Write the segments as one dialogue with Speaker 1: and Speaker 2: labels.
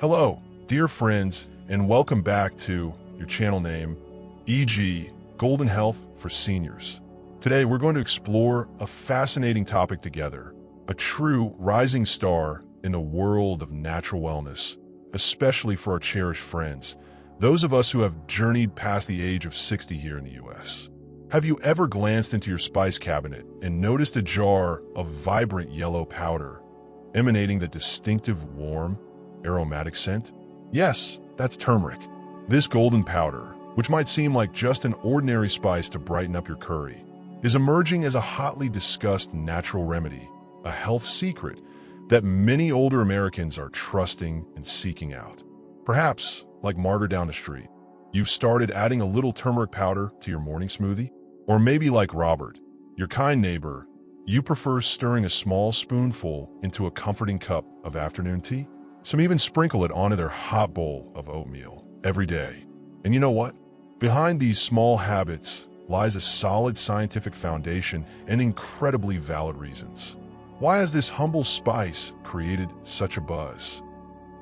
Speaker 1: Hello, dear friends, and welcome back to your channel name, e.g. Golden Health for Seniors. Today, we're going to explore a fascinating topic together, a true rising star in the world of natural wellness, especially for our cherished friends, those of us who have journeyed past the age of 60 here in the U.S. Have you ever glanced into your spice cabinet and noticed a jar of vibrant yellow powder emanating the distinctive warm, aromatic scent? Yes, that's turmeric. This golden powder, which might seem like just an ordinary spice to brighten up your curry, is emerging as a hotly discussed natural remedy, a health secret that many older Americans are trusting and seeking out. Perhaps, like Margaret down the street, you've started adding a little turmeric powder to your morning smoothie? Or maybe like Robert, your kind neighbor, you prefer stirring a small spoonful into a comforting cup of afternoon tea? Some even sprinkle it onto their hot bowl of oatmeal every day. And you know what? Behind these small habits lies a solid scientific foundation and incredibly valid reasons. Why has this humble spice created such a buzz?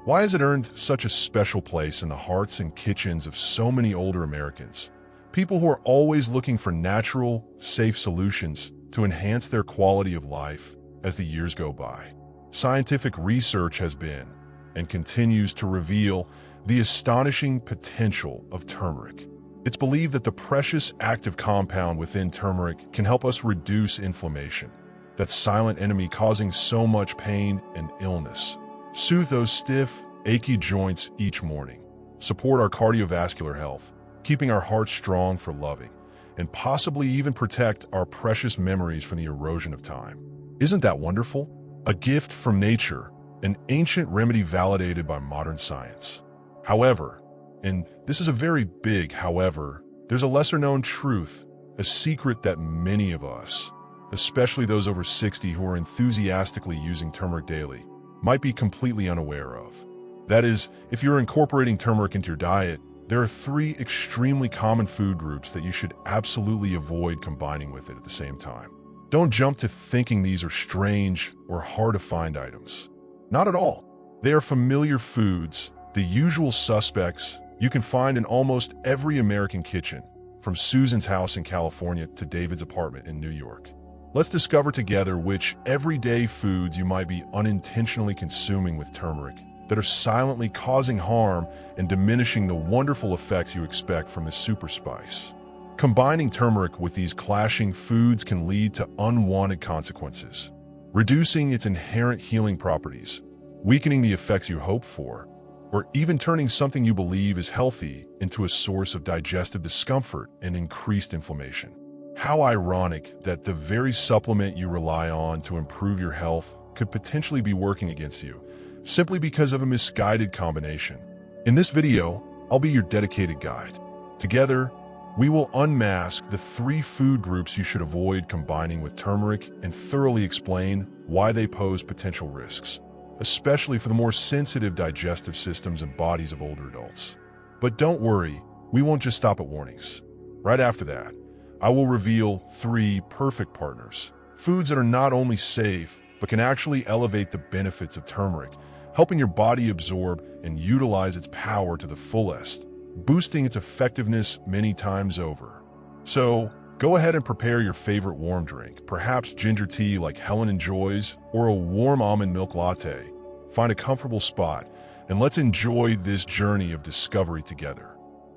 Speaker 1: Why has it earned such a special place in the hearts and kitchens of so many older Americans? People who are always looking for natural, safe solutions to enhance their quality of life as the years go by. Scientific research has been and continues to reveal the astonishing potential of turmeric. It's believed that the precious active compound within turmeric can help us reduce inflammation, that silent enemy causing so much pain and illness, soothe those stiff, achy joints each morning, support our cardiovascular health, keeping our hearts strong for loving, and possibly even protect our precious memories from the erosion of time. Isn't that wonderful? A gift from nature, an ancient remedy validated by modern science. However, and this is a very big however, there's a lesser-known truth, a secret that many of us, especially those over 60 who are enthusiastically using turmeric daily, might be completely unaware of. That is, if you're incorporating turmeric into your diet, there are 3 extremely common food groups that you should absolutely avoid combining with it at the same time. Don't jump to thinking these are strange or hard-to-find items. Not at all. They are familiar foods, the usual suspects you can find in almost every American kitchen, from Susan's house in California to David's apartment in New York. Let's discover together which everyday foods you might be unintentionally consuming with turmeric that are silently causing harm and diminishing the wonderful effects you expect from this super spice. Combining turmeric with these clashing foods can lead to unwanted consequences, reducing its inherent healing properties, weakening the effects you hope for, or even turning something you believe is healthy into a source of digestive discomfort and increased inflammation. How ironic that the very supplement you rely on to improve your health could potentially be working against you, simply because of a misguided combination. In this video, I'll be your dedicated guide. Together, we will unmask the 3 food groups you should avoid combining with turmeric and thoroughly explain why they pose potential risks, especially for the more sensitive digestive systems and bodies of older adults. But don't worry, we won't just stop at warnings. Right after that, I will reveal 3 perfect partners, foods that are not only safe, but can actually elevate the benefits of turmeric, helping your body absorb and utilize its power to the fullest, boosting its effectiveness many times over. So, go ahead and prepare your favorite warm drink, perhaps ginger tea like Helen enjoys, or a warm almond milk latte. Find a comfortable spot, and let's enjoy this journey of discovery together.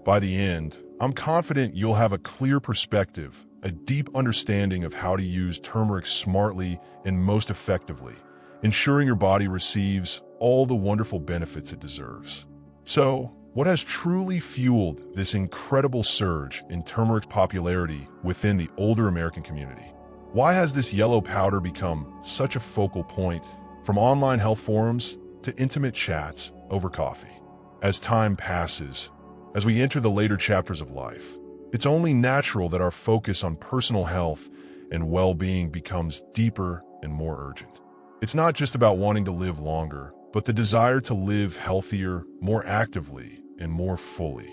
Speaker 1: By the end, I'm confident you'll have a clear perspective, a deep understanding of how to use turmeric smartly and most effectively, ensuring your body receives all the wonderful benefits it deserves. So, what has truly fueled this incredible surge in turmeric's popularity within the older American community? Why has this yellow powder become such a focal point, from online health forums to intimate chats over coffee? As time passes, as we enter the later chapters of life, it's only natural that our focus on personal health and well-being becomes deeper and more urgent. It's not just about wanting to live longer, but the desire to live healthier, more actively, and more fully.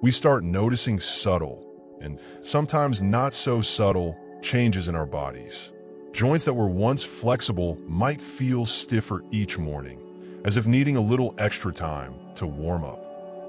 Speaker 1: We start noticing subtle, and sometimes not so subtle, changes in our bodies. Joints that were once flexible might feel stiffer each morning, as if needing a little extra time to warm up.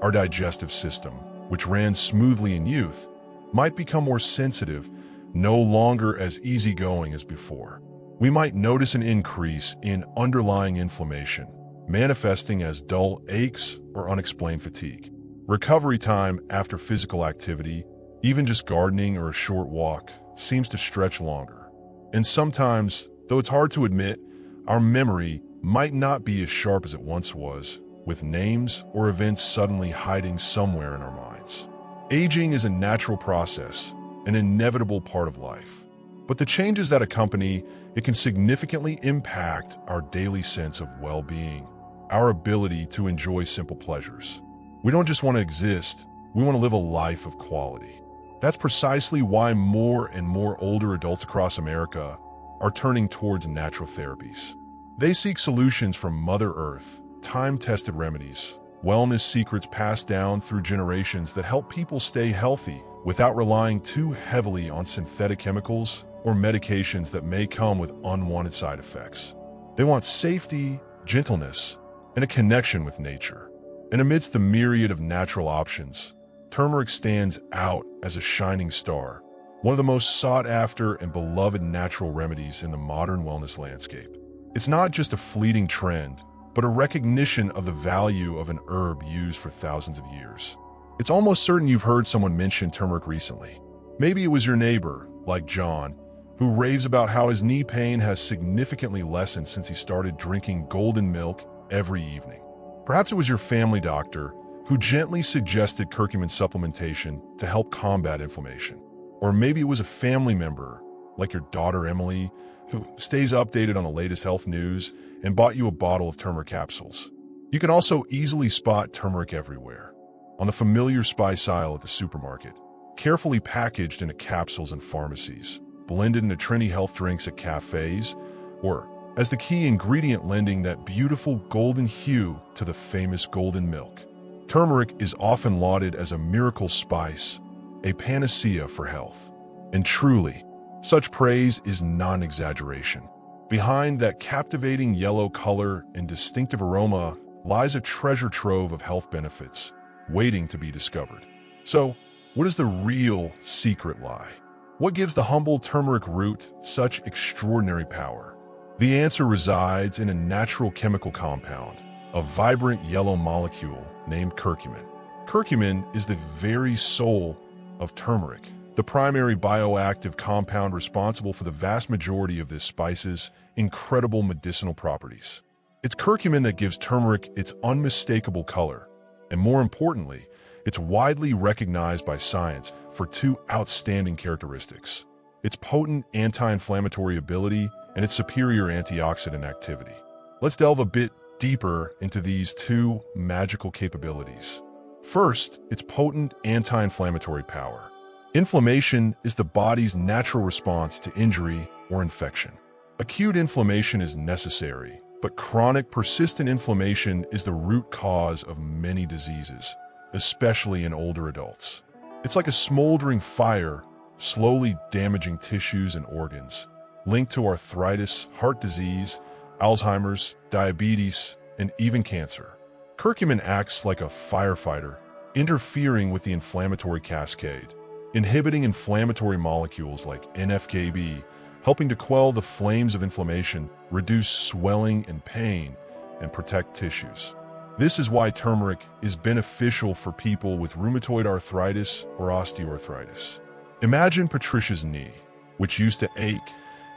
Speaker 1: Our digestive system, which ran smoothly in youth, might become more sensitive, no longer as easygoing as before. We might notice an increase in underlying inflammation, manifesting as dull aches or unexplained fatigue. Recovery time after physical activity, even just gardening or a short walk, seems to stretch longer. And sometimes, though it's hard to admit, our memory might not be as sharp as it once was, with names or events suddenly hiding somewhere in our minds. Aging is a natural process, an inevitable part of life. But the changes that accompany it can significantly impact our daily sense of well-being, our ability to enjoy simple pleasures. We don't just want to exist, we want to live a life of quality. That's precisely why more and more older adults across America are turning towards natural therapies. They seek solutions from Mother Earth, time-tested remedies, wellness secrets passed down through generations that help people stay healthy without relying too heavily on synthetic chemicals or medications that may come with unwanted side effects. They want safety, gentleness, and a connection with nature. And amidst the myriad of natural options, turmeric stands out as a shining star, one of the most sought-after and beloved natural remedies in the modern wellness landscape. It's not just a fleeting trend, but a recognition of the value of an herb used for thousands of years. It's almost certain you've heard someone mention turmeric recently. Maybe it was your neighbor, like John, who raves about how his knee pain has significantly lessened since he started drinking golden milk every evening. Perhaps it was your family doctor who gently suggested curcumin supplementation to help combat inflammation. Or maybe it was a family member, like your daughter Emily, who stays updated on the latest health news and bought you a bottle of turmeric capsules. You can also easily spot turmeric everywhere. On the familiar spice aisle at the supermarket, carefully packaged into capsules in pharmacies, blended into trendy health drinks at cafes, or as the key ingredient lending that beautiful golden hue to the famous golden milk. Turmeric is often lauded as a miracle spice, a panacea for health. And truly, such praise is non-exaggeration. Behind that captivating yellow color and distinctive aroma lies a treasure trove of health benefits, waiting to be discovered. So, what does the real secret lie? What gives the humble turmeric root such extraordinary power? The answer resides in a natural chemical compound, a vibrant yellow molecule named curcumin. Curcumin is the very soul of turmeric, the primary bioactive compound responsible for the vast majority of this spice's incredible medicinal properties. It's curcumin that gives turmeric its unmistakable color, and more importantly, it's widely recognized by science for two outstanding characteristics: its potent anti-inflammatory ability and its superior antioxidant activity. Let's delve a bit deeper into these two magical capabilities. First, its potent anti-inflammatory power. Inflammation is the body's natural response to injury or infection. Acute inflammation is necessary, but chronic, persistent inflammation is the root cause of many diseases, especially in older adults. It's like a smoldering fire, slowly damaging tissues and organs, linked to arthritis, heart disease, Alzheimer's, diabetes, and even cancer. Curcumin acts like a firefighter, interfering with the inflammatory cascade, inhibiting inflammatory molecules like NF-κB, helping to quell the flames of inflammation, reduce swelling and pain, and protect tissues. This is why turmeric is beneficial for people with rheumatoid arthritis or osteoarthritis. Imagine Patricia's knee, which used to ache,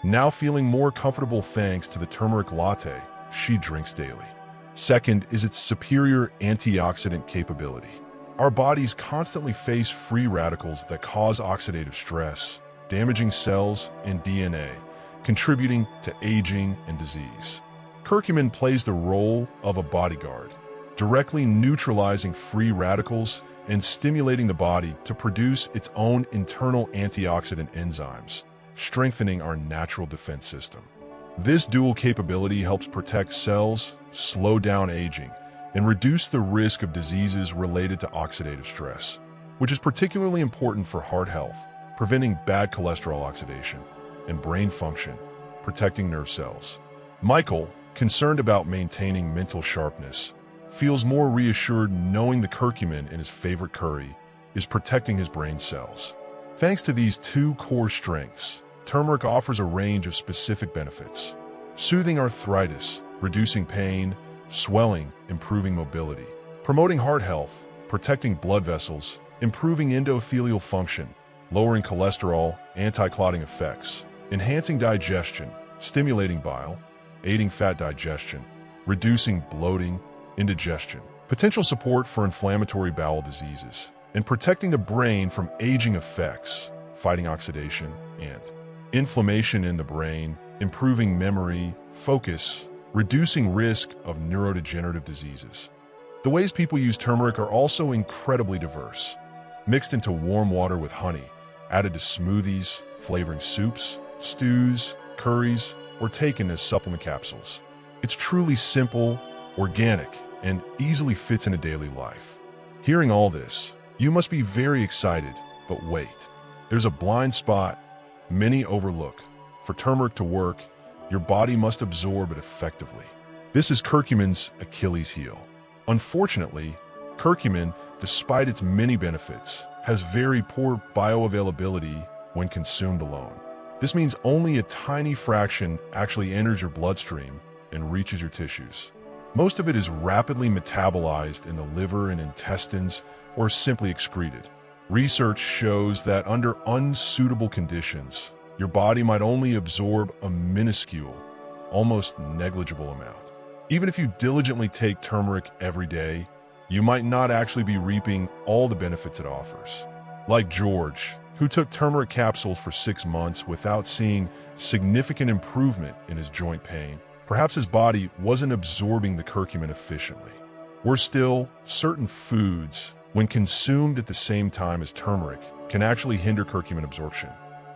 Speaker 1: now feeling more comfortable thanks to the turmeric latte she drinks daily. Second is its superior antioxidant capability. Our bodies constantly face free radicals that cause oxidative stress, damaging cells and DNA, contributing to aging and disease. Curcumin plays the role of a bodyguard, directly neutralizing free radicals and stimulating the body to produce its own internal antioxidant enzymes, strengthening our natural defense system. This dual capability helps protect cells, slow down aging, and reduce the risk of diseases related to oxidative stress, which is particularly important for heart health, preventing bad cholesterol oxidation, and brain function, protecting nerve cells. Michael, concerned about maintaining mental sharpness, feels more reassured knowing the curcumin in his favorite curry is protecting his brain cells. Thanks to these two core strengths, turmeric offers a range of specific benefits: soothing arthritis, reducing pain, swelling, improving mobility, promoting heart health, protecting blood vessels, improving endothelial function, lowering cholesterol, anti-clotting effects, enhancing digestion, stimulating bile, aiding fat digestion, reducing bloating, indigestion, potential support for inflammatory bowel diseases, and protecting the brain from aging effects, fighting oxidation and inflammation in the brain, improving memory, focus, reducing risk of neurodegenerative diseases. The ways people use turmeric are also incredibly diverse. Mixed into warm water with honey, added to smoothies, flavoring soups, stews, curries, or taken as supplement capsules. It's truly simple, organic, and easily fits into daily life. Hearing all this, you must be very excited, but wait. There's a blind spot many overlook. For turmeric to work, your body must absorb it effectively. This is curcumin's Achilles heel. Unfortunately, curcumin, despite its many benefits, has very poor bioavailability when consumed alone. This means only a tiny fraction actually enters your bloodstream and reaches your tissues. Most of it is rapidly metabolized in the liver and intestines or simply excreted. Research shows that under unsuitable conditions, your body might only absorb a minuscule, almost negligible amount. Even if you diligently take turmeric every day, you might not actually be reaping all the benefits it offers. Like George, who took turmeric capsules for 6 months without seeing significant improvement in his joint pain, perhaps his body wasn't absorbing the curcumin efficiently. Worse still, certain foods, when consumed at the same time as turmeric, can actually hinder curcumin absorption.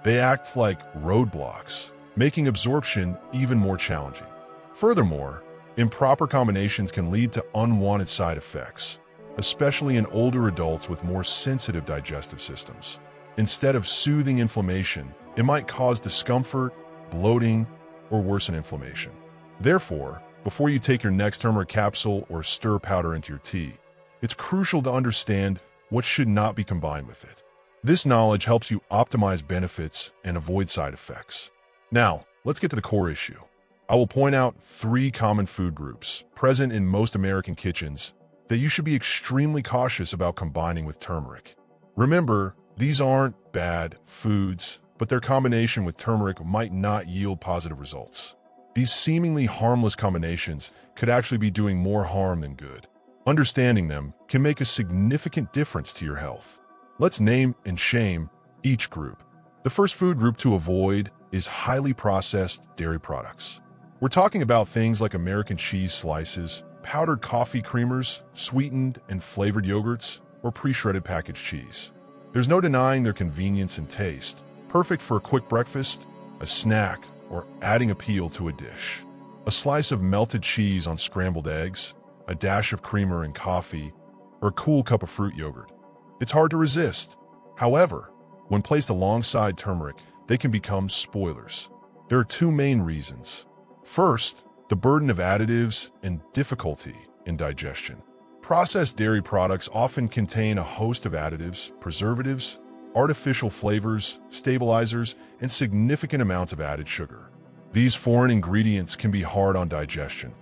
Speaker 1: They act like roadblocks, making absorption even more challenging. Furthermore, improper combinations can lead to unwanted side effects, especially in older adults with more sensitive digestive systems. Instead of soothing inflammation, it might cause discomfort, bloating, or worsen inflammation. Therefore, before you take your next turmeric capsule or stir powder into your tea, it's crucial to understand what should not be combined with it. This knowledge helps you optimize benefits and avoid side effects. Now, let's get to the core issue. I will point out 3 common food groups present in most American kitchens that you should be extremely cautious about combining with turmeric. Remember, these aren't bad foods, but their combination with turmeric might not yield positive results. These seemingly harmless combinations could actually be doing more harm than good. Understanding them can make a significant difference to your health. Let's name and shame each group. The first food group to avoid is highly processed dairy products. We're talking about things like American cheese slices, powdered coffee creamers, sweetened and flavored yogurts, or pre-shredded packaged cheese. There's no denying their convenience and taste, perfect for a quick breakfast, a snack, or adding appeal to a dish. A slice of melted cheese on scrambled eggs, a dash of creamer in coffee, or a cool cup of fruit yogurt. It's hard to resist. However, when placed alongside turmeric, they can become spoilers. There are 2 main reasons. First, the burden of additives and difficulty in digestion. Processed dairy products often contain a host of additives, preservatives, artificial flavors, stabilizers, and significant amounts of added sugar. These foreign ingredients can be hard on digestion,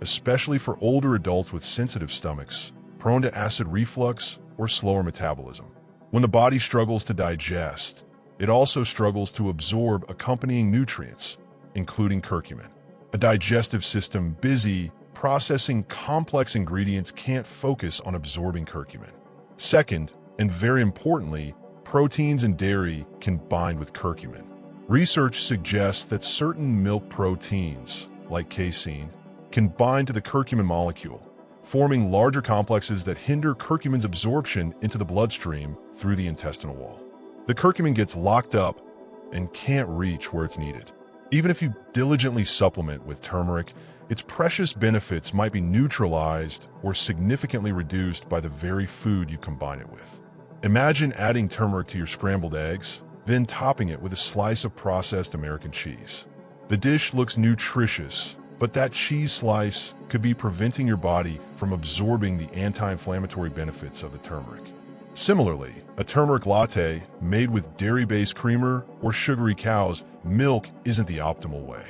Speaker 1: especially for older adults with sensitive stomachs, prone to acid reflux or slower metabolism. When the body struggles to digest, it also struggles to absorb accompanying nutrients, including curcumin. A digestive system busy processing complex ingredients can't focus on absorbing curcumin. Second, and very importantly, proteins in dairy can bind with curcumin. Research suggests that certain milk proteins, like casein, can bind to the curcumin molecule, forming larger complexes that hinder curcumin's absorption into the bloodstream through the intestinal wall. The curcumin gets locked up and can't reach where it's needed. Even if you diligently supplement with turmeric, its precious benefits might be neutralized or significantly reduced by the very food you combine it with. Imagine adding turmeric to your scrambled eggs, then topping it with a slice of processed American cheese. The dish looks nutritious, but that cheese slice could be preventing your body from absorbing the anti-inflammatory benefits of the turmeric. Similarly, a turmeric latte made with dairy-based creamer or sugary cow's milk isn't the optimal way.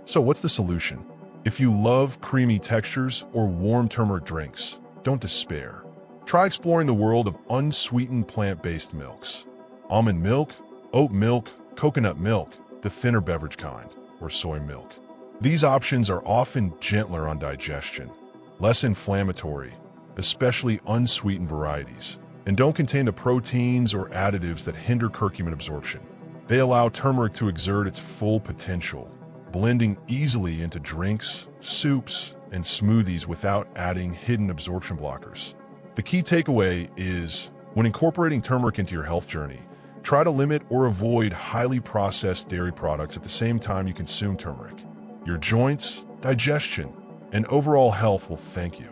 Speaker 1: So what's the solution? If you love creamy textures or warm turmeric drinks, don't despair. Try exploring the world of unsweetened plant-based milks. Almond milk, oat milk, coconut milk, the thinner beverage kind, or soy milk. These options are often gentler on digestion, less inflammatory, especially unsweetened varieties, and don't contain the proteins or additives that hinder curcumin absorption. They allow turmeric to exert its full potential, blending easily into drinks, soups, and smoothies without adding hidden absorption blockers. The key takeaway is, when incorporating turmeric into your health journey, try to limit or avoid highly processed dairy products at the same time you consume turmeric. Your joints, digestion, and overall health will thank you.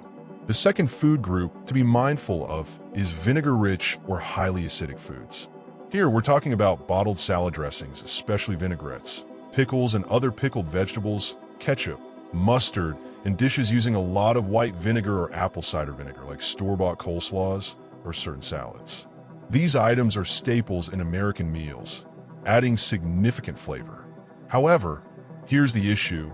Speaker 1: The second food group to be mindful of is vinegar-rich or highly acidic foods. Here we're talking about bottled salad dressings, especially vinaigrettes, pickles and other pickled vegetables, ketchup, mustard, and dishes using a lot of white vinegar or apple cider vinegar like store-bought coleslaws or certain salads. These items are staples in American meals, adding significant flavor. However, here's the issue.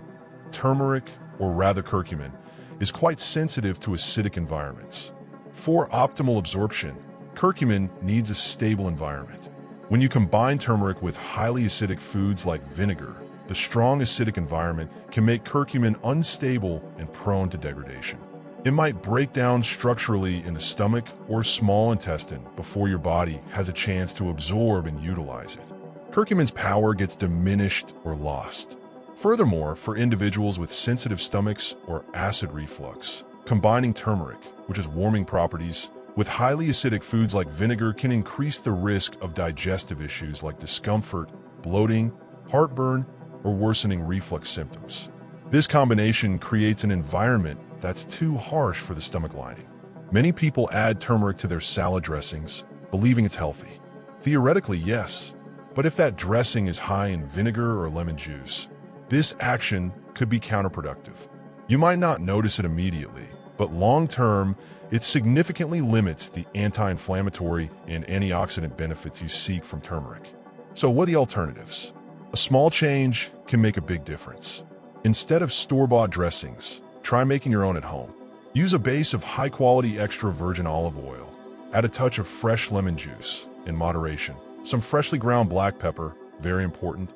Speaker 1: Turmeric, or rather curcumin, is quite sensitive to acidic environments. For optimal absorption, curcumin needs a stable environment. When you combine turmeric with highly acidic foods like vinegar, the strong acidic environment can make curcumin unstable and prone to degradation. It might break down structurally in the stomach or small intestine before your body has a chance to absorb and utilize it. Curcumin's power gets diminished or lost. Furthermore, for individuals with sensitive stomachs or acid reflux, combining turmeric, which has warming properties, with highly acidic foods like vinegar can increase the risk of digestive issues like discomfort, bloating, heartburn, or worsening reflux symptoms. This combination creates an environment that's too harsh for the stomach lining. Many people add turmeric to their salad dressings, believing it's healthy. Theoretically, yes, but if that dressing is high in vinegar or lemon juice, this action could be counterproductive. You might not notice it immediately, but long-term, it significantly limits the anti-inflammatory and antioxidant benefits you seek from turmeric. So what are the alternatives? A small change can make a big difference. Instead of store-bought dressings, try making your own at home. Use a base of high-quality extra virgin olive oil. Add a touch of fresh lemon juice, in moderation. Some freshly ground black pepper, very important,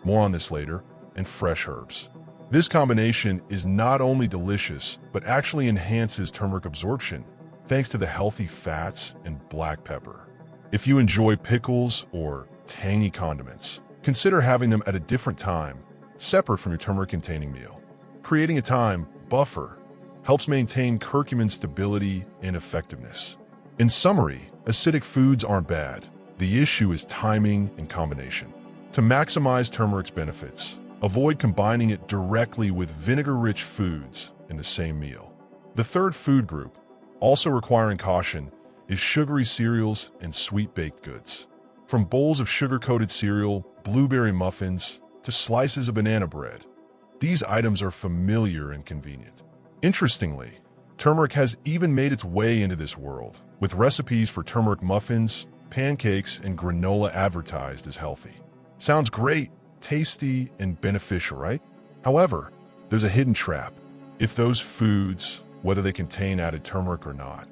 Speaker 1: more on this later, and fresh herbs. This combination is not only delicious, but actually enhances turmeric absorption, thanks to the healthy fats and black pepper. If you enjoy pickles or tangy condiments, consider having them at a different time, separate from your turmeric-containing meal. Creating a time buffer helps maintain curcumin stability and effectiveness. In summary, acidic foods aren't bad. The issue is timing and combination. To maximize turmeric's benefits, avoid combining it directly with vinegar-rich foods in the same meal. The third food group, also requiring caution, is sugary cereals and sweet baked goods. From bowls of sugar-coated cereal, blueberry muffins, to slices of banana bread, these items are familiar and convenient. Interestingly, turmeric has even made its way into this world, with recipes for turmeric muffins, pancakes, and granola advertised as healthy. Sounds great, tasty, and beneficial, right? However, there's a hidden trap. If those foods, whether they contain added turmeric or not,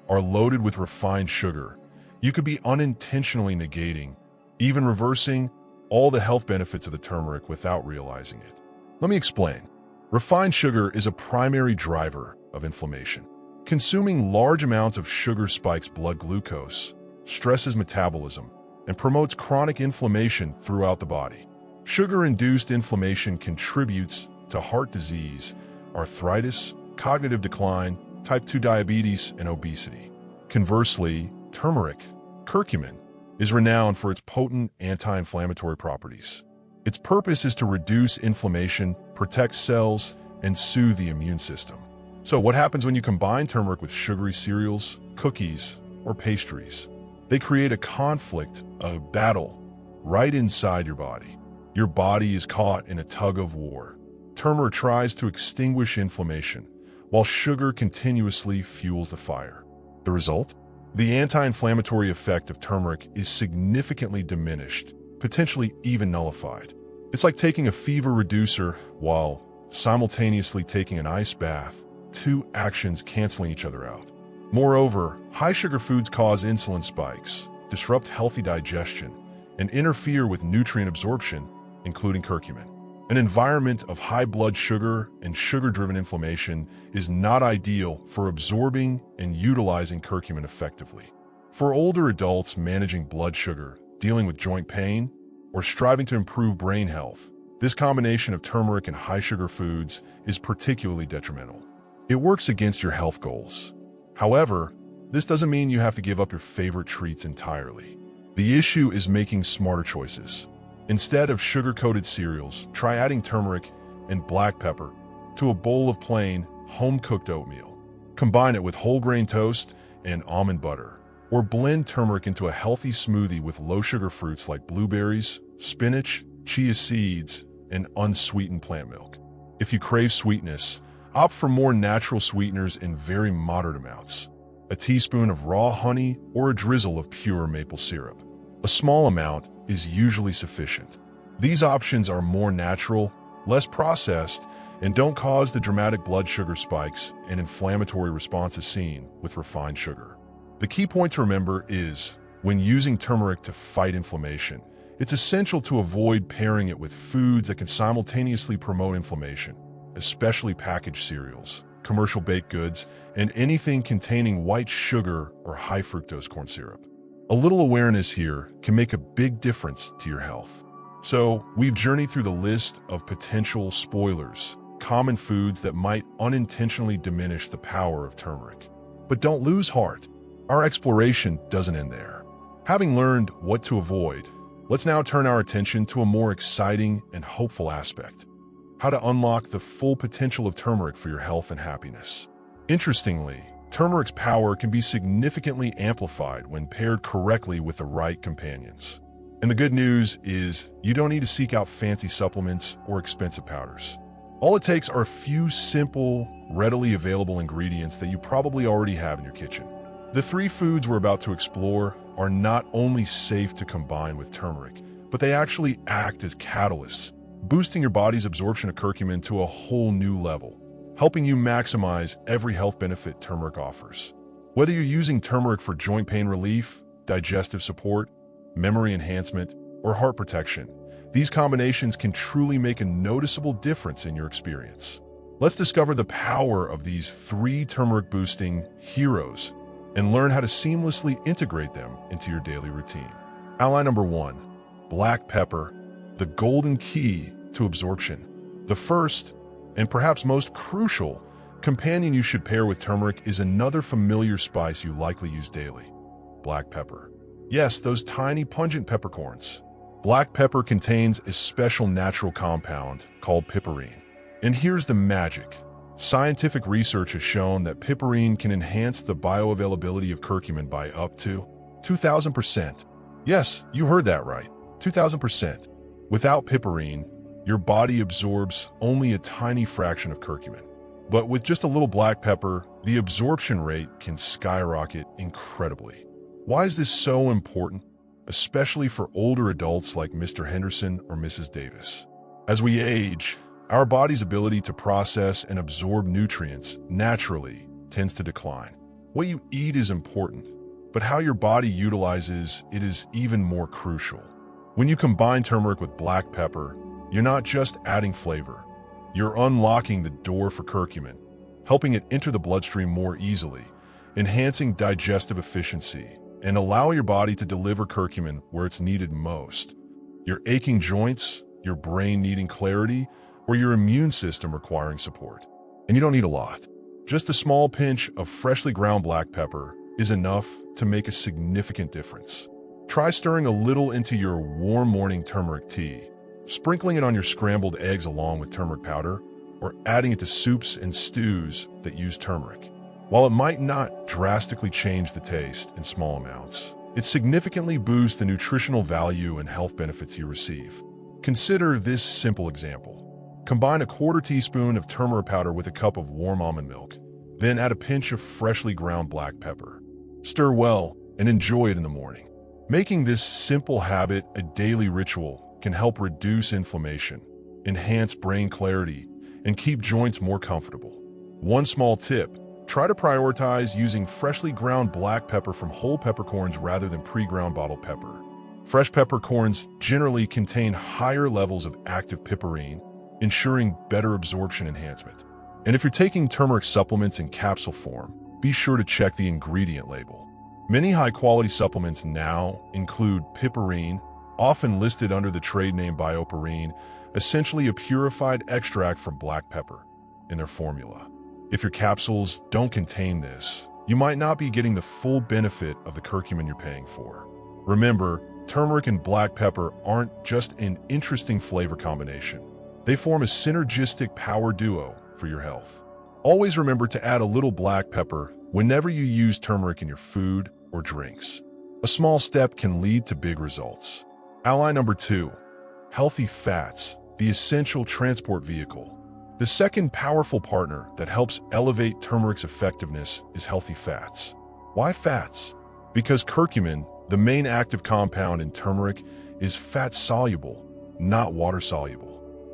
Speaker 1: are loaded with refined sugar, you could be unintentionally negating, even reversing, all the health benefits of the turmeric without realizing it. Let me explain. Refined sugar is a primary driver of inflammation. Consuming large amounts of sugar spikes blood glucose, stresses metabolism, and promotes chronic inflammation throughout the body. Sugar-induced inflammation contributes to heart disease, arthritis, cognitive decline, type 2 diabetes, and obesity. Conversely, turmeric, curcumin, is renowned for its potent anti-inflammatory properties. Its purpose is to reduce inflammation, protect cells, and soothe the immune system. So what happens when you combine turmeric with sugary cereals, cookies, or pastries? They create a conflict, a battle, right inside your body. Your body is caught in a tug of war. turmeric tries to extinguish inflammation, while sugar continuously fuels the fire. The result? The anti-inflammatory effect of turmeric is significantly diminished, potentially even nullified. It's like taking a fever reducer while simultaneously taking an ice bath, two actions canceling each other out. Moreover, high-sugar foods cause insulin spikes, disrupt healthy digestion, and interfere with nutrient absorption, including curcumin. An environment of high blood sugar and sugar-driven inflammation is not ideal for absorbing and utilizing curcumin effectively. For older adults managing blood sugar, dealing with joint pain, or striving to improve brain health, this combination of turmeric and high-sugar foods is particularly detrimental. It works against your health goals. However, this doesn't mean you have to give up your favorite treats entirely. The issue is making smarter choices. Instead of sugar-coated cereals, try adding turmeric and black pepper to a bowl of plain, home-cooked oatmeal. Combine it with whole grain toast and almond butter, or blend turmeric into a healthy smoothie with low-sugar fruits like blueberries, spinach, chia seeds, and unsweetened plant milk. If you crave sweetness, opt for more natural sweeteners in very moderate amounts. A teaspoon of raw honey or a drizzle of pure maple syrup. A small amount is usually sufficient. These options are more natural, less processed, and don't cause the dramatic blood sugar spikes and inflammatory responses seen with refined sugar. The key point to remember is, when using turmeric to fight inflammation, it's essential to avoid pairing it with foods that can simultaneously promote inflammation, especially packaged cereals, commercial baked goods, and anything containing white sugar or high fructose corn syrup. A little awareness here can make a big difference to your health. So, we've journeyed through the list of potential spoilers, common foods that might unintentionally diminish the power of turmeric. But don't lose heart. Our exploration doesn't end there. Having learned what to avoid, let's now turn our attention to a more exciting and hopeful aspect: how to unlock the full potential of turmeric for your health and happiness. Interestingly, turmeric's power can be significantly amplified when paired correctly with the right companions. And the good news is, you don't need to seek out fancy supplements or expensive powders. All it takes are a few simple, readily available ingredients that you probably already have in your kitchen. The three foods we're about to explore are not only safe to combine with turmeric, but they actually act as catalysts, boosting your body's absorption of curcumin to a whole new level, helping you maximize every health benefit turmeric offers. Whether you're using turmeric for joint pain relief, digestive support, memory enhancement, or heart protection, these combinations can truly make a noticeable difference in your experience. Let's discover the power of these three turmeric-boosting heroes and learn how to seamlessly integrate them into your daily routine. Ally number 1, black pepper, the golden key to absorption. The first, and perhaps most crucial, companion you should pair with turmeric is another familiar spice you likely use daily: black pepper. Yes, those tiny pungent peppercorns. Black pepper contains a special natural compound called piperine. And here's the magic. Scientific research has shown that piperine can enhance the bioavailability of curcumin by up to 2,000%. Yes, you heard that right, 2,000%. Without piperine, your body absorbs only a tiny fraction of curcumin. But with just a little black pepper, the absorption rate can skyrocket incredibly. Why is this so important, especially for older adults like Mr. Henderson or Mrs. Davis? As we age, our body's ability to process and absorb nutrients naturally tends to decline. What you eat is important, but how your body utilizes it is even more crucial. When you combine turmeric with black pepper, you're not just adding flavor. You're unlocking the door for curcumin, helping it enter the bloodstream more easily, enhancing digestive efficiency, and allow your body to deliver curcumin where it's needed most. Your aching joints, your brain needing clarity, or your immune system requiring support. And you don't need a lot. Just a small pinch of freshly ground black pepper is enough to make a significant difference. Try stirring a little into your warm morning turmeric tea, sprinkling it on your scrambled eggs along with turmeric powder, or adding it to soups and stews that use turmeric. While it might not drastically change the taste in small amounts, it significantly boosts the nutritional value and health benefits you receive. Consider this simple example. Combine a quarter teaspoon of turmeric powder with a cup of warm almond milk. Then add a pinch of freshly ground black pepper. Stir well and enjoy it in the morning. Making this simple habit a daily ritual can help reduce inflammation, enhance brain clarity, and keep joints more comfortable. One small tip: try to prioritize using freshly ground black pepper from whole peppercorns rather than pre-ground bottled pepper. Fresh peppercorns generally contain higher levels of active piperine, ensuring better absorption enhancement. And if you're taking turmeric supplements in capsule form, be sure to check the ingredient label. Many high-quality supplements now include piperine, often listed under the trade name bioperine, essentially a purified extract from black pepper, in their formula. If your capsules don't contain this, you might not be getting the full benefit of the curcumin you're paying for. Remember, turmeric and black pepper aren't just an interesting flavor combination. They form a synergistic power duo for your health. Always remember to add a little black pepper whenever you use turmeric in your food or drinks. A small step can lead to big results. Ally number 2, healthy fats, the essential transport vehicle. The second powerful partner that helps elevate turmeric's effectiveness is healthy fats. Why fats? Because curcumin, the main active compound in turmeric, is fat-soluble, not water-soluble.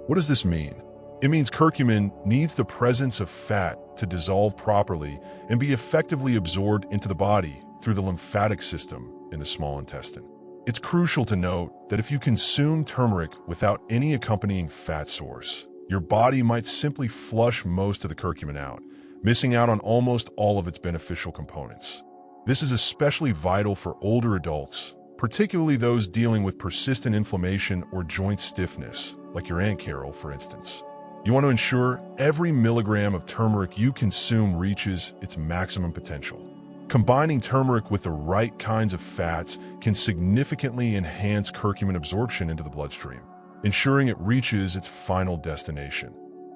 Speaker 1: What does this mean? It means curcumin needs the presence of fat to dissolve properly and be effectively absorbed into the body through the lymphatic system in the small intestine. It's crucial to note that if you consume turmeric without any accompanying fat source, your body might simply flush most of the curcumin out, missing out on almost all of its beneficial components. This is especially vital for older adults, particularly those dealing with persistent inflammation or joint stiffness, like your Aunt Carol, for instance. You want to ensure every milligram of turmeric you consume reaches its maximum potential. Combining turmeric with the right kinds of fats can significantly enhance curcumin absorption into the bloodstream, ensuring it reaches its final destination,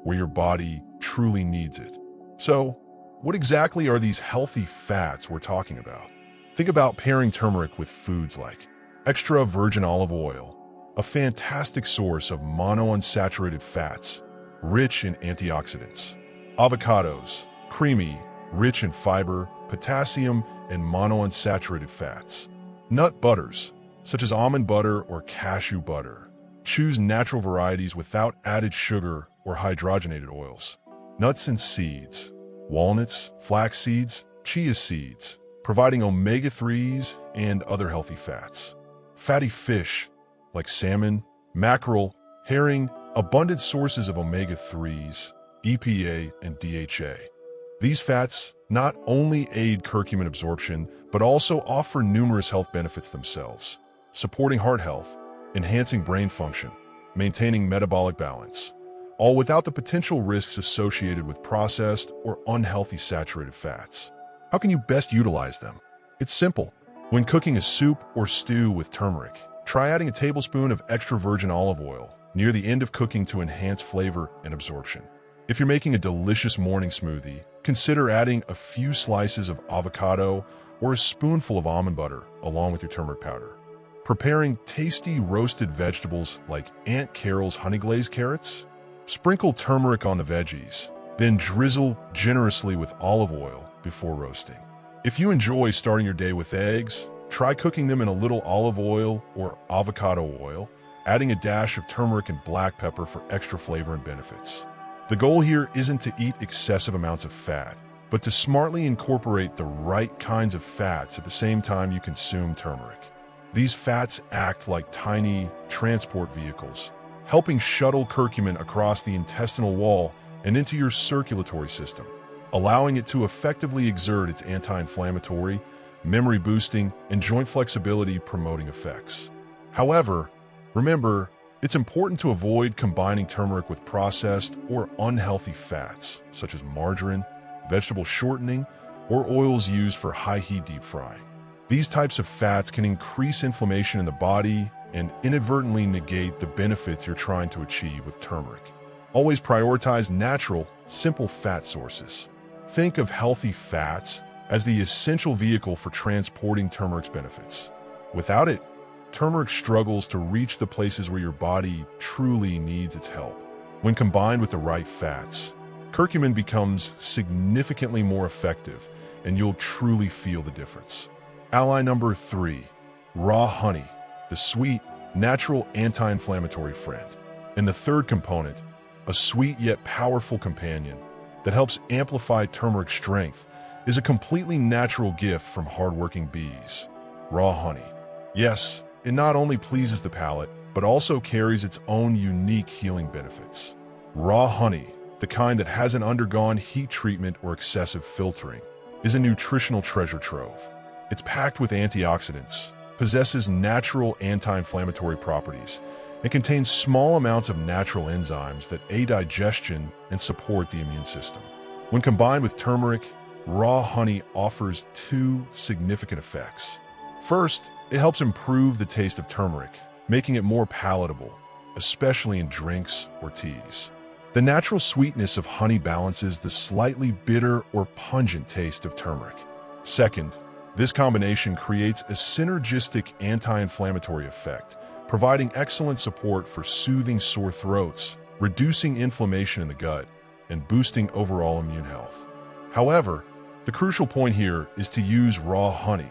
Speaker 1: where your body truly needs it. So, what exactly are these healthy fats we're talking about? Think about pairing turmeric with foods like extra virgin olive oil, a fantastic source of monounsaturated fats, rich in antioxidants. Avocados, creamy, rich in fiber, potassium, and monounsaturated fats. Nut butters, such as almond butter or cashew butter. Choose natural varieties without added sugar or hydrogenated oils. Nuts and seeds, walnuts, flax seeds, chia seeds, providing omega-3s and other healthy fats. Fatty fish, like salmon, mackerel, herring, abundant sources of omega-3s, EPA, and DHA. These fats not only aid curcumin absorption, but also offer numerous health benefits themselves, supporting heart health, enhancing brain function, maintaining metabolic balance, all without the potential risks associated with processed or unhealthy saturated fats. How can you best utilize them? It's simple. When cooking a soup or stew with turmeric, try adding a tablespoon of extra virgin olive oil near the end of cooking to enhance flavor and absorption. If you're making a delicious morning smoothie, consider adding a few slices of avocado or a spoonful of almond butter along with your turmeric powder. Preparing tasty roasted vegetables like Aunt Carol's honey glazed carrots? Sprinkle turmeric on the veggies, then drizzle generously with olive oil before roasting. If you enjoy starting your day with eggs, try cooking them in a little olive oil or avocado oil, adding a dash of turmeric and black pepper for extra flavor and benefits. The goal here isn't to eat excessive amounts of fat, but to smartly incorporate the right kinds of fats at the same time you consume turmeric. These fats act like tiny transport vehicles, helping shuttle curcumin across the intestinal wall and into your circulatory system, allowing it to effectively exert its anti-inflammatory, memory-boosting, and joint flexibility-promoting effects. However, remember, it's important to avoid combining turmeric with processed or unhealthy fats, such as margarine, vegetable shortening, or oils used for high-heat deep frying. These types of fats can increase inflammation in the body and inadvertently negate the benefits you're trying to achieve with turmeric. Always prioritize natural, simple fat sources. Think of healthy fats as the essential vehicle for transporting turmeric's benefits. Without it, turmeric struggles to reach the places where your body truly needs its help. When combined with the right fats, curcumin becomes significantly more effective, and you'll truly feel the difference. Ally number 3, raw honey, the sweet, natural anti-inflammatory friend. And the third component, a sweet yet powerful companion that helps amplify turmeric strength, is a completely natural gift from hardworking bees, raw honey. Yes, it not only pleases the palate, but also carries its own unique healing benefits. Raw honey, the kind that hasn't undergone heat treatment or excessive filtering, is a nutritional treasure trove. It's packed with antioxidants, possesses natural anti-inflammatory properties, and contains small amounts of natural enzymes that aid digestion and support the immune system. When combined with turmeric, raw honey offers 2 significant effects. First, it helps improve the taste of turmeric, making it more palatable, especially in drinks or teas. The natural sweetness of honey balances the slightly bitter or pungent taste of turmeric. Second, this combination creates a synergistic anti-inflammatory effect, providing excellent support for soothing sore throats, reducing inflammation in the gut, and boosting overall immune health. However, the crucial point here is to use raw honey,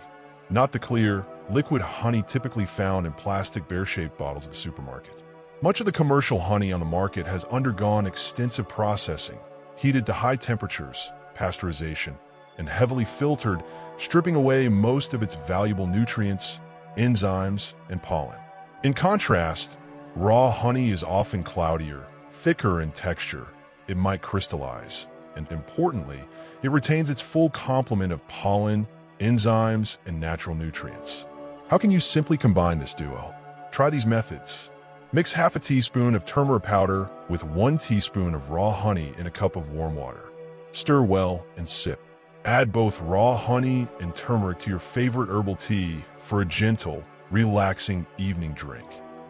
Speaker 1: not the clear, liquid honey typically found in plastic bear-shaped bottles at the supermarket. Much of the commercial honey on the market has undergone extensive processing, heated to high temperatures, pasteurization, and heavily filtered, stripping away most of its valuable nutrients, enzymes, and pollen. In contrast, raw honey is often cloudier, thicker in texture, it might crystallize, and importantly, it retains its full complement of pollen, enzymes, and natural nutrients. How can you simply combine this duo? Try these methods. Mix half a teaspoon of turmeric powder with 1 teaspoon of raw honey in a cup of warm water. Stir well and sip. Add both raw honey and turmeric to your favorite herbal tea for a gentle, relaxing evening drink.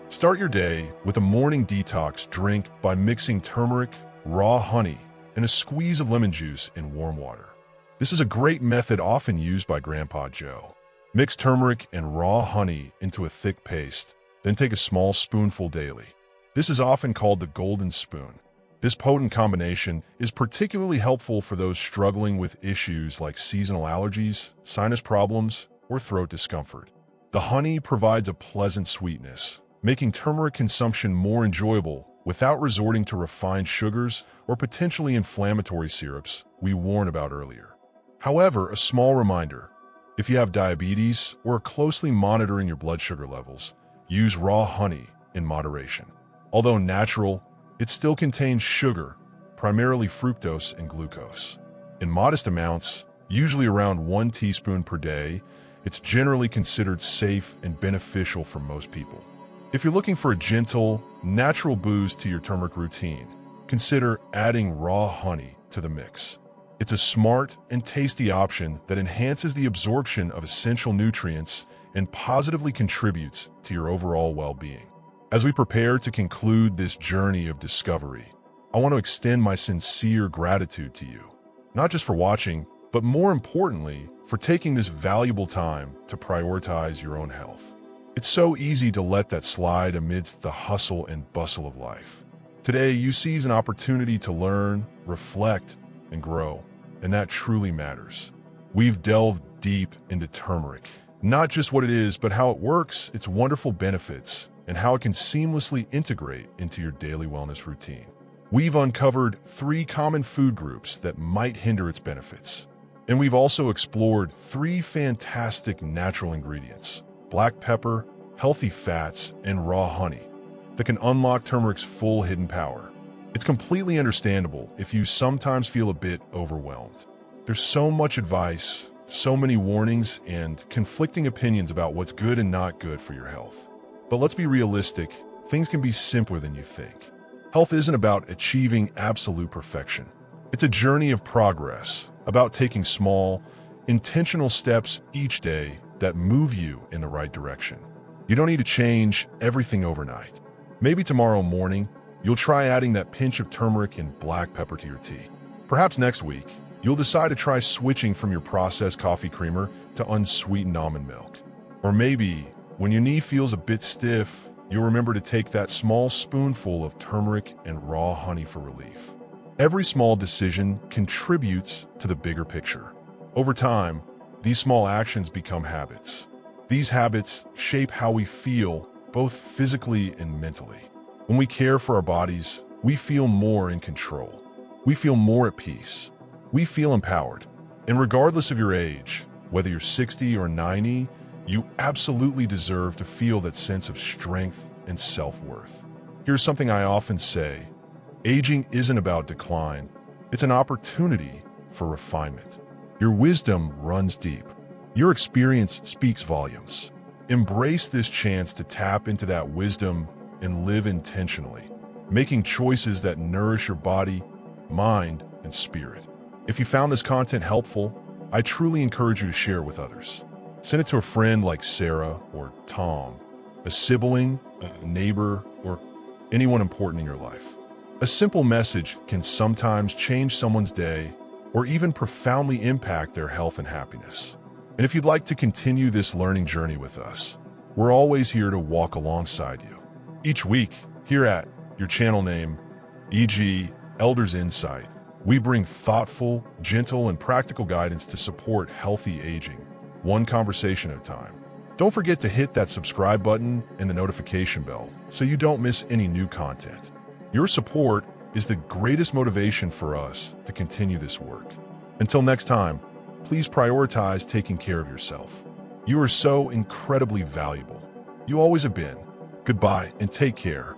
Speaker 1: Start your day with a morning detox drink by mixing turmeric, raw honey, and a squeeze of lemon juice in warm water. This is a great method often used by Grandpa Joe. Mix turmeric and raw honey into a thick paste, then take a small spoonful daily. This is often called the golden spoon. This potent combination is particularly helpful for those struggling with issues like seasonal allergies, sinus problems, or throat discomfort. The honey provides a pleasant sweetness, making turmeric consumption more enjoyable without resorting to refined sugars or potentially inflammatory syrups we warned about earlier. However, a small reminder, if you have diabetes or are closely monitoring your blood sugar levels, use raw honey in moderation. Although natural, it still contains sugar, primarily fructose and glucose. In modest amounts, usually around 1 teaspoon per day, it's generally considered safe and beneficial for most people. If you're looking for a gentle, natural boost to your turmeric routine, consider adding raw honey to the mix. It's a smart and tasty option that enhances the absorption of essential nutrients and positively contributes to your overall well-being. As we prepare to conclude this journey of discovery, I want to extend my sincere gratitude to you, not just for watching, but more importantly, for taking this valuable time to prioritize your own health. It's so easy to let that slide amidst the hustle and bustle of life. Today, you seize an opportunity to learn, reflect, and grow, and that truly matters. We've delved deep into turmeric, not just what it is, but how it works, its wonderful benefits, and how it can seamlessly integrate into your daily wellness routine. We've uncovered 3 common food groups that might hinder its benefits. And we've also explored 3 fantastic natural ingredients: black pepper, healthy fats, and raw honey that can unlock turmeric's full hidden power. It's completely understandable if you sometimes feel a bit overwhelmed. There's so much advice, so many warnings, and conflicting opinions about what's good and not good for your health. But let's be realistic, things can be simpler than you think. Health isn't about achieving absolute perfection. It's a journey of progress, about taking small, intentional steps each day that move you in the right direction. You don't need to change everything overnight. Maybe tomorrow morning, you'll try adding that pinch of turmeric and black pepper to your tea. Perhaps next week, you'll decide to try switching from your processed coffee creamer to unsweetened almond milk. Or maybe, when your knee feels a bit stiff, you'll remember to take that small spoonful of turmeric and raw honey for relief. Every small decision contributes to the bigger picture. Over time, these small actions become habits. These habits shape how we feel, both physically and mentally. When we care for our bodies, we feel more in control. We feel more at peace. We feel empowered. And regardless of your age, whether you're 60 or 90, you absolutely deserve to feel that sense of strength and self-worth. Here's something I often say: aging isn't about decline. It's an opportunity for refinement. Your wisdom runs deep. Your experience speaks volumes. Embrace this chance to tap into that wisdom and live intentionally, making choices that nourish your body, mind, and spirit. If you found this content helpful, I truly encourage you to share it with others. Send it to a friend like Sarah or Tom, a sibling, a neighbor, or anyone important in your life. A simple message can sometimes change someone's day or even profoundly impact their health and happiness. And if you'd like to continue this learning journey with us, we're always here to walk alongside you. Each week, here at your channel name, e.g. Elders Insight, we bring thoughtful, gentle, and practical guidance to support healthy aging, one conversation at a time. Don't forget to hit that subscribe button and the notification bell so you don't miss any new content. Your support is the greatest motivation for us to continue this work. Until next time, please prioritize taking care of yourself. You are so incredibly valuable. You always have been. Goodbye and take care.